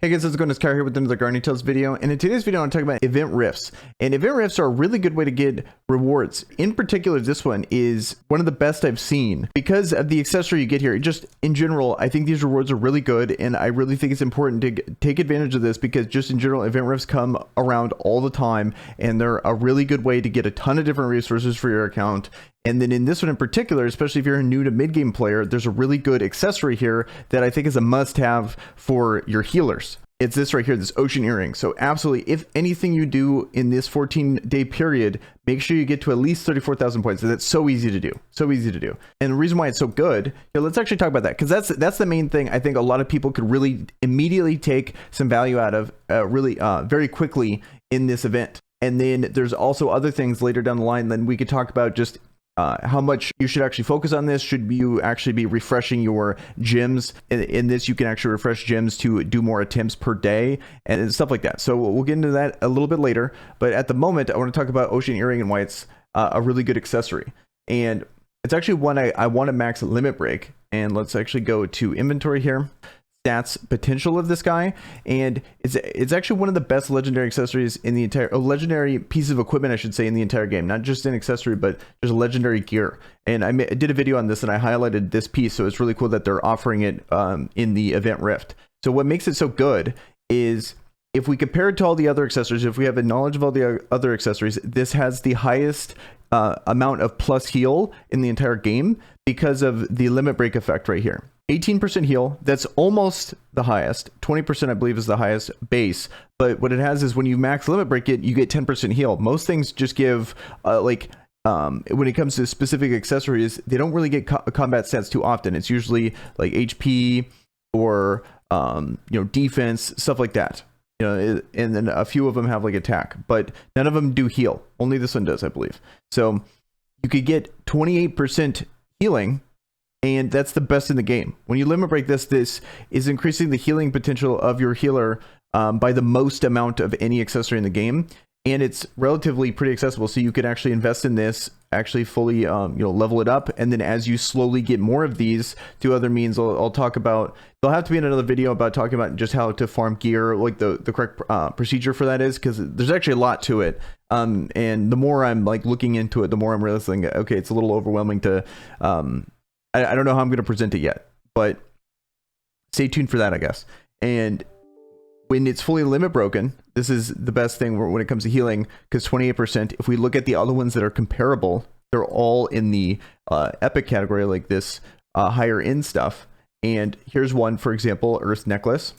Hey guys, how's it going? It's Kyle here with another Gardening Tales video, and in today's video I want to talk about event rifts. And event rifts are a really good way to get rewards. In particular, this one is one of the best I've seen because of the accessory you get here. Just in general, I think these rewards are really good, and I really think it's important to take advantage of this because just in general, event rifts come around all the time, and they're a really good way to get a ton of different resources for your account. And then in this one in particular, especially if you're a new to mid-game player, there's a really good accessory here that I think is a must-have for your healers. It's this right here, this Ocean Earring. So absolutely, if anything you do in this 14-day period, make sure you get to at least 34,000 points. And that's so easy to do, so easy to do. And the reason why it's so good, here, let's actually talk about that, because that's the main thing I think a lot of people could really immediately take some value out of very quickly in this event. And then there's also other things later down the line. Then we could talk about just how much you should actually focus on this. Should you actually be refreshing your gyms? In this, you can actually refresh gyms to do more attempts per day and stuff like that. So we'll get into that a little bit later. But at the moment, I want to talk about Ocean Earring and why it's a really good accessory. And it's actually one I want to max limit break. And let's actually go to inventory here. Stats potential of this guy, and it's actually one of the best legendary accessories in the entire legendary piece of equipment, I should say, in the entire game. Not just an accessory, but just legendary gear. And I did a video on this and I highlighted this piece, so it's really cool that they're offering it in the event rift. So what makes it so good is if we compare it to all the other accessories, if we have a knowledge of all the other accessories, this has the highest amount of plus heal in the entire game because of the limit break effect right here. 18% heal, that's almost the highest. 20% I believe is the highest base, but what it has is when you max limit break it, you get 10% heal. Most things just give when it comes to specific accessories, they don't really get combat stats too often. It's usually like HP or defense, stuff like that. And then a few of them have like attack, but none of them do heal. Only this one does, I believe. So you could get 28% healing, and that's the best in the game. When you limit break this is increasing the healing potential of your healer by the most amount of any accessory in the game. And it's relatively pretty accessible. So you could actually invest in this, actually fully level it up. And then as you slowly get more of these through other means, I'll talk about, there'll have to be another video about talking about just how to farm gear, like the correct procedure for that is, because there's actually a lot to it. And the more I'm like looking into it, the more I'm realizing, okay, it's a little overwhelming to, I don't know how I'm going to present it yet, but stay tuned for that, I guess. And when it's fully limit broken, this is the best thing when it comes to healing, because 28%, if we look at the other ones that are comparable, they're all in the epic category, like this higher end stuff. And here's one, for example, Earth Necklace.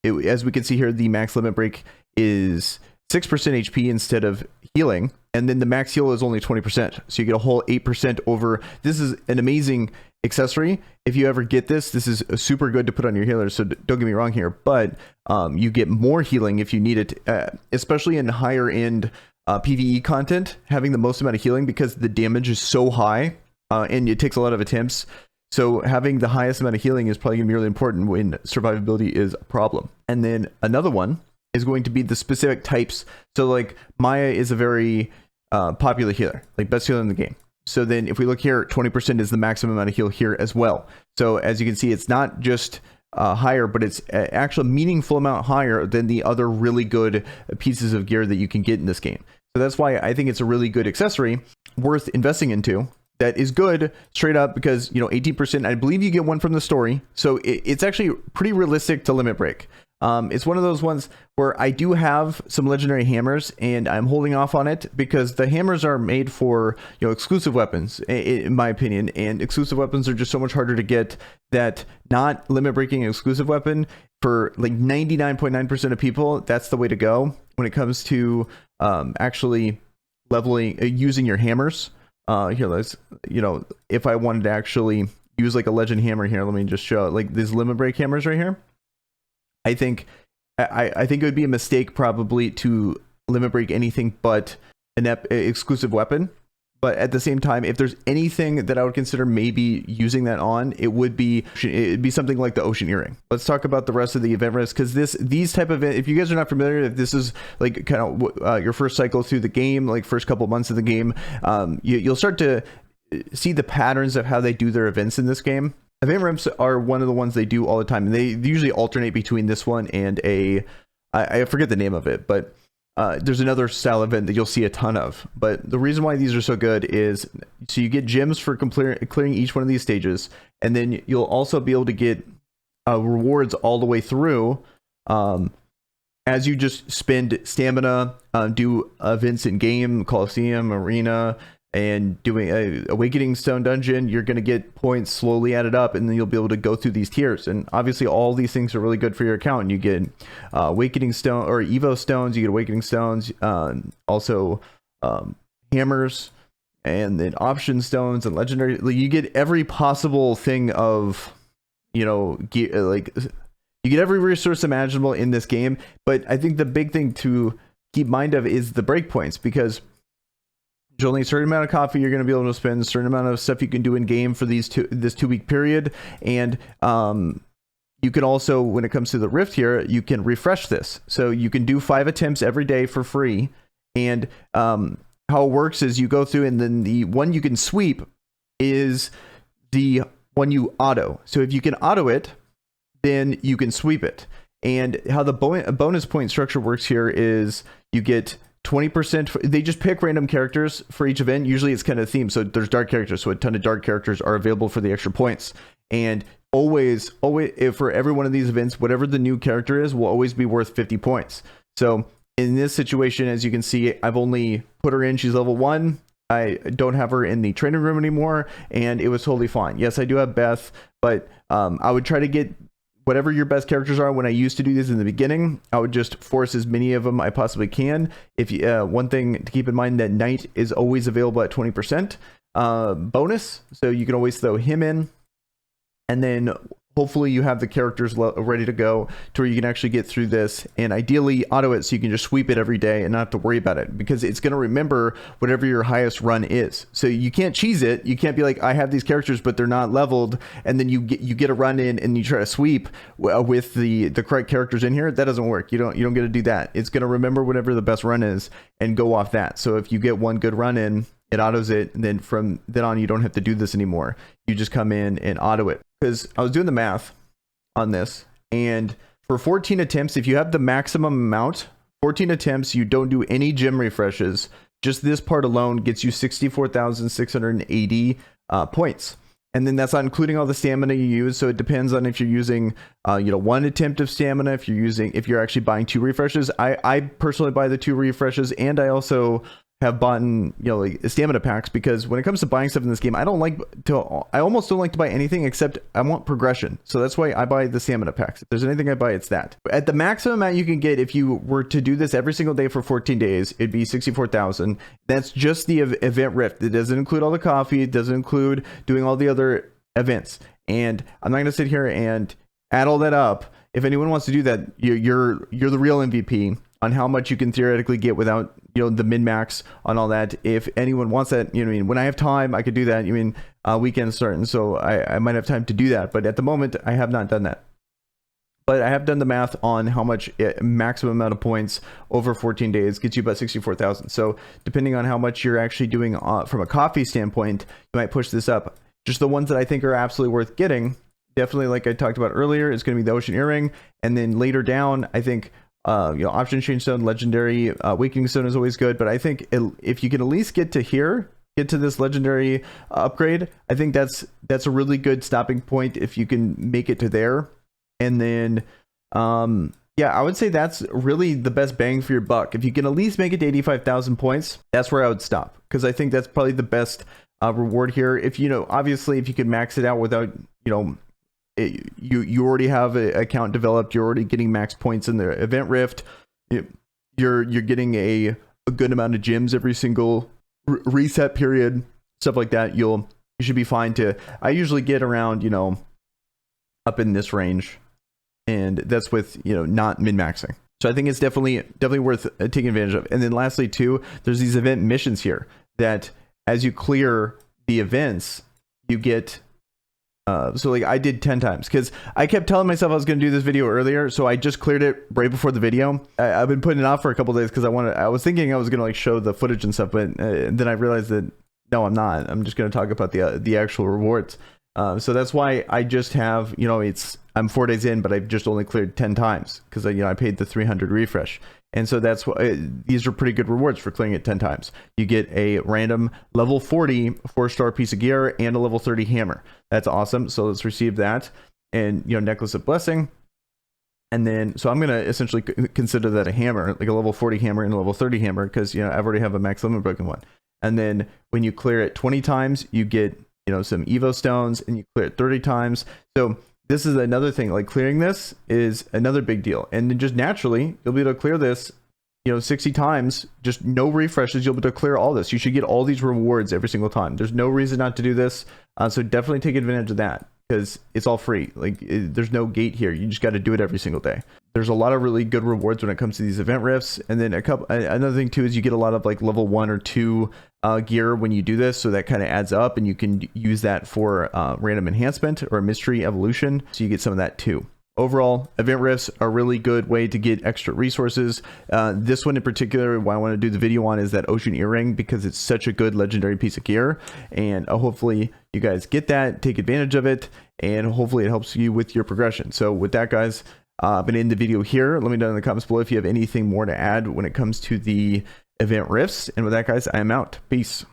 As we can see here, the max limit break is 6% HP instead of healing, and then the max heal is only 20%, so you get a whole 8% over. This is an amazing accessory. If you ever get this is super good to put on your healers, so don't get me wrong here, but you get more healing if you need it, especially in higher end PvE content, having the most amount of healing because the damage is so high and it takes a lot of attempts. So having the highest amount of healing is probably gonna be really important when survivability is a problem. And then another one is going to be the specific types. So like Maya is a very popular healer, like best healer in the game. So then if we look here, 20% is the maximum amount of heal here as well. So as you can see, it's not just higher, but it's actually a meaningful amount higher than the other really good pieces of gear that you can get in this game. So that's why I think it's a really good accessory worth investing into. That is good straight up because, 18%, I believe you get one from the story. So it's actually pretty realistic to limit break. It's one of those ones where I do have some legendary hammers and I'm holding off on it because the hammers are made for, exclusive weapons, in my opinion, and exclusive weapons are just so much harder to get that not limit breaking an exclusive weapon for like 99.9% of people, that's the way to go when it comes to actually leveling, using your hammers. Here, let's, if I wanted to actually use like a legend hammer here, let me just show it, like these limit break hammers right here. I think it would be a mistake probably to limit break anything but an exclusive weapon. But at the same time, if there's anything that I would consider maybe using that on, it'd be something like the Ocean Earring. Let's talk about the rest of the event risks, because these type of, if you guys are not familiar, if this is like kind of your first cycle through the game, like first couple months of the game, you'll start to see the patterns of how they do their events in this game. Event rips are one of the ones they do all the time, and they usually alternate between this one and I forget the name of it, but there's another style event that you'll see a ton of. But the reason why these are so good is, so you get gems for clearing each one of these stages, and then you'll also be able to get rewards all the way through as you just spend stamina, do events in game, Coliseum, Arena, and doing a Awakening Stone dungeon. You're going to get points slowly added up, and then you'll be able to go through these tiers. And obviously all these things are really good for your account. You get Awakening Stone or Evo Stones, you get Awakening Stones, also hammers, and then option stones and legendary. You get every possible thing of, you know, like you get every resource imaginable in this game. But I think the big thing to keep mind of is the breakpoints, because there's only a certain amount of coffee you're going to be able to spend, a certain amount of stuff you can do in game for this 2-week period. And you can also, when it comes to the Rift here, you can refresh this. So you can do 5 attempts every day for free. And how it works is you go through, and then the one you can sweep is the one you auto. So if you can auto it, then you can sweep it. And how the bonus point structure works here is you get 20%. They just pick random characters for each event. Usually it's kind of themed, so there's dark characters, so a ton of dark characters are available for the extra points. And always for every one of these events, whatever the new character is will always be worth 50 points. So in this situation, as you can see, I've only put her in. She's level 1. I don't have her in the training room anymore, and it was totally fine. Yes, I do have Beth, but I would try to get whatever your best characters are. When I used to do this in the beginning, I would just force as many of them I possibly can. If you, one thing to keep in mind, that Knight is always available at 20% bonus, so you can always throw him in, and then hopefully you have the characters ready to go to where you can actually get through this, and ideally auto it so you can just sweep it every day and not have to worry about it, because it's going to remember whatever your highest run is. So you can't cheese it. You can't be like, I have these characters but they're not leveled, and then you get a run in and you try to sweep with the correct characters in here. That doesn't work. You don't get to do that. It's going to remember whatever the best run is and go off that. So if you get one good run in, it autos it, and then from then on you don't have to do this anymore. You just come in and auto it. Because I was doing the math on this, and for 14 attempts, if you have the maximum amount, 14 attempts, you don't do any gem refreshes, just this part alone gets you 64,680 points. And then that's not including all the stamina you use. So it depends on if you're using one attempt of stamina, if you're actually buying 2 refreshes. I personally buy the 2 refreshes, and I also have bought like stamina packs, because when it comes to buying stuff in this game, I almost don't like to buy anything except I want progression. So that's why I buy the stamina packs. If there's anything I buy, it's that. At the maximum amount you can get, if you were to do this every single day for 14 days, it'd be 64,000. That's just the event Rift. It doesn't include all the coffee. It doesn't include doing all the other events. And I'm not going to sit here and add all that up. If anyone wants to do that, you're the real MVP on how much you can theoretically get without the min-max on all that. If anyone wants that, when I have time, I could do that. Weekends starting, so I might have time to do that, but at the moment I have not done that. But I have done the math on how much maximum amount of points over 14 days gets you about 64,000. So depending on how much you're actually doing from a coffee standpoint, you might push this up. Just the ones that I think are absolutely worth getting, definitely, like I talked about earlier, is going to be the Ocean Earring, and then later down, I think Option Change Stone, Legendary, Awakening Stone is always good. But I think if you can at least get to this Legendary upgrade, I think that's a really good stopping point if you can make it to there. And then I would say that's really the best bang for your buck. If you can at least make it to 85,000 points, that's where I would stop, because I think that's probably the best reward here. If obviously if you can max it out without you already have an account developed, you're already getting max points in the event Rift, you're getting a good amount of gems every single reset period, stuff like that, you should be fine I usually get around up in this range, and that's with not min-maxing. So I think it's definitely worth taking advantage of. And then lastly too, there's these event missions here that as you clear the events, you get so like I did 10 times, because I kept telling myself I was going to do this video earlier, so I just cleared it right before the video. I've been putting it off for a couple days because I was thinking I was going to show the footage and stuff, but then I realized that no, I'm not. I'm just going to talk about the actual rewards. So that's why I just have, you know, I'm 4 days in, but I've just only cleared 10 times because I paid the 300 refresh. And so that's why these are pretty good rewards for clearing it 10 times. You get a random level 40 4-star piece of gear and a level 30 hammer. That's awesome. So let's receive that. And, you know, necklace of blessing. And then, so I'm going to essentially consider that a hammer, like a level 40 hammer and a level 30 hammer, because, you know, I've already have a max limit broken one. And then when you clear it 20 times, you get, you know, some Evo stones, and you clear it 30 times. So this is another thing, like clearing this is another big deal. And then just naturally, you'll be able to clear this, you know, 60 times, just no refreshes. You'll be able to clear all this. You should get all these rewards every single time. There's no reason not to do this. So definitely take advantage of that, because it's all free. Like there's no gate here. You just got to do it every single day. There's a lot of really good rewards when it comes to these event rifts. And then another thing too is you get a lot of like level 1 or 2 gear when you do this, so that kind of adds up, and you can use that for random enhancement or mystery evolution, so you get some of that too. Overall, event rifts are a really good way to get extra resources. This one in particular, what I want to do the video on is that ocean earring, because it's such a good legendary piece of gear, and hopefully you guys get that, take advantage of it, and hopefully it helps you with your progression. So with that, guys, I'm going to end the video here. Let me know in the comments below if you have anything more to add when it comes to the event rifts. And with that, guys, I am out. Peace.